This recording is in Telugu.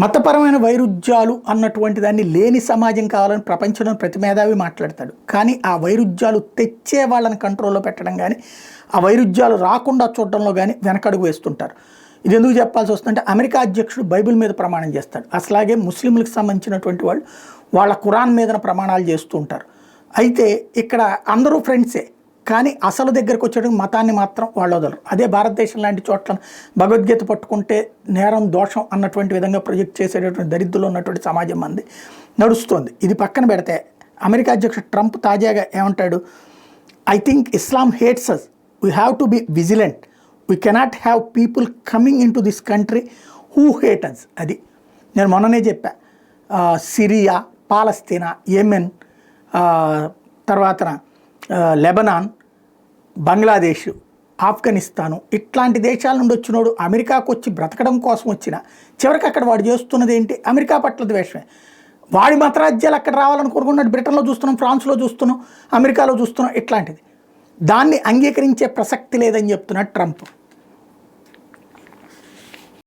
మతపరమైన వైరుధ్యాలు అన్నటువంటి దాన్ని లేని సమాజం కావాలని ప్రపంచంలో ప్రతి మేధావి మాట్లాడతాడు. కానీ ఆ వైరుధ్యాలు తెచ్చే వాళ్ళని కంట్రోల్లో పెట్టడం కానీ, ఆ వైరుధ్యాలు రాకుండా చూడడంలో కానీ వెనకడుగు వేస్తుంటారు. ఇది ఎందుకు చెప్పాల్సి వస్తుందంటే, అమెరికా అధ్యక్షుడు బైబిల్ మీద ప్రమాణం చేస్తాడు. అట్లాగే ముస్లింలకు సంబంధించినటువంటి వాళ్ళు వాళ్ళ ఖురాన్ మీద ప్రమాణాలు చేస్తూ ఉంటారు. అయితే ఇక్కడ అందరూ ఫ్రెండ్సే, కానీ అసలు దగ్గరకు వచ్చేటప్పుడు మతాన్ని మాత్రం వాళ్ళు వదలరు. అదే భారతదేశం లాంటి చోట్ల భగవద్గీత పట్టుకుంటే నేరం దోషం అన్నటువంటి విధంగా ప్రొజెక్ట్ చేసేటటువంటి దరిద్రులు ఉన్నటువంటి సమాజం మంది నడుస్తోంది. ఇది పక్కన పెడితే అమెరికా అధ్యక్షుడు ట్రంప్ తాజాగా ఏమంటాడు, I think Islam hates us, we have to be vigilant, we cannot have people coming in to this country who hate us. అది నేను మొన్ననే చెప్పా. సిరియా, పాలస్తీనా, యెమెన్, తర్వాత లెబనాన్, బంగ్లాదేశ్, ఆఫ్ఘనిస్తాను ఇట్లాంటి దేశాల నుండి వచ్చినోడు అమెరికాకు వచ్చి బ్రతకడం కోసం వచ్చిన చివరికి అక్కడ వాడు చేస్తున్నది ఏంటి? అమెరికా పట్ల ద్వేషమే. వాడి మతరాజ్యాలు అక్కడ రావాలని కోరుకున్నాడు. బ్రిటన్లో చూస్తున్నాం, ఫ్రాన్స్లో చూస్తున్నాం, అమెరికాలో చూస్తున్నాం. ఇట్లాంటిది దాన్ని అంగీకరించే ప్రసక్తి లేదని చెప్తున్నాడు ట్రంప్.